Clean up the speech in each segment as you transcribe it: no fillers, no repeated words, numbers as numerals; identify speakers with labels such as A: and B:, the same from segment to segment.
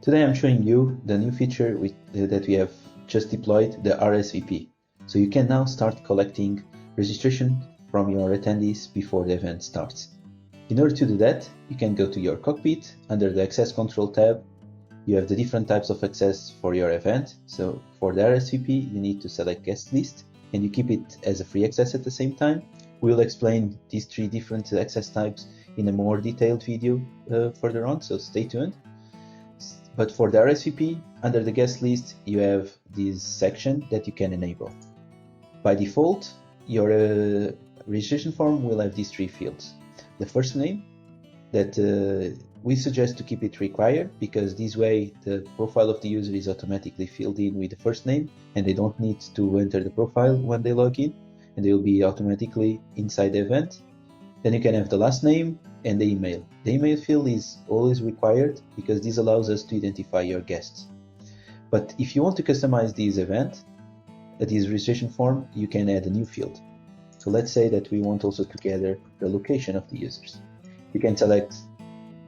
A: Today I'm showing you the new feature that we have just deployed, the RSVP. So you can now start collecting registration from your attendees before the event starts. In order to do that, you can go to your Cockpit. Under the Access Control tab, you have the different types of access for your event. So for the RSVP, you need to select Guest List, and you keep it as a free access at the same time. We will explain these three different access types in a more detailed video further on, so stay tuned. But for the RSVP, under the guest list, you have this section that you can enable. By default, your registration form will have these three fields. The first name, that we suggest to keep it required, because this way the profile of the user is automatically filled in with the first name, and they don't need to enter the profile when they log in, and they will be automatically inside the event. Then you can have the last name and the email. The email field is always required because this allows us to identify your guests. But if you want to customize this event, this registration form, you can add a new field. So let's say that we want also to gather the location of the users. You can select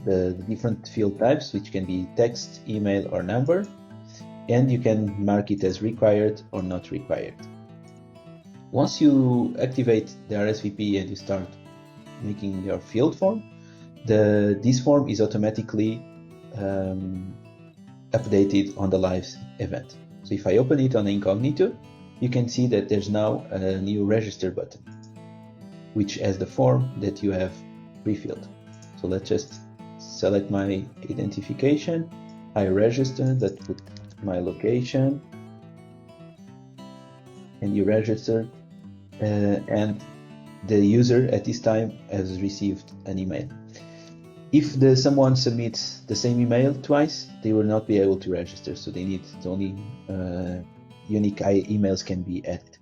A: the different field types, which can be text, email, or number, and you can mark it as required or not required. Once you activate the RSVP and you start making your field form, this form is automatically updated on the live event. So if I open it on incognito, you can see that there's now a new register button, which has the form that you have pre-filled. So let's just select my identification. I register, that put my location, and you register, and the user at this time has received an email. If someone submits the same email twice, they will not be able to register, so they need only unique emails can be added.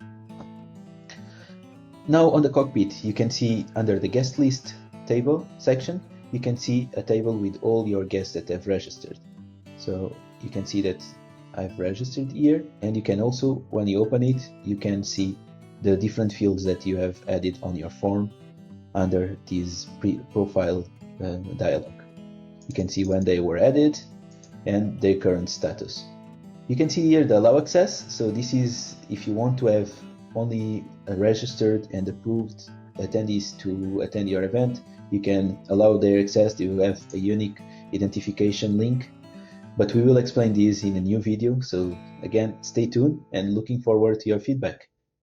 A: Now on the Cockpit, you can see under the guest list table section, you can see a table with all your guests that have registered. So you can see that I've registered here, and you can also, when you open it, you can see the different fields that you have added on your form under this profile dialog. You can see when they were added and their current status. You can see here the allow access. So this is if you want to have only registered and approved attendees to attend your event, you can allow their access. They will have a unique identification link, but we will explain this in a new video. So again, stay tuned and looking forward to your feedback.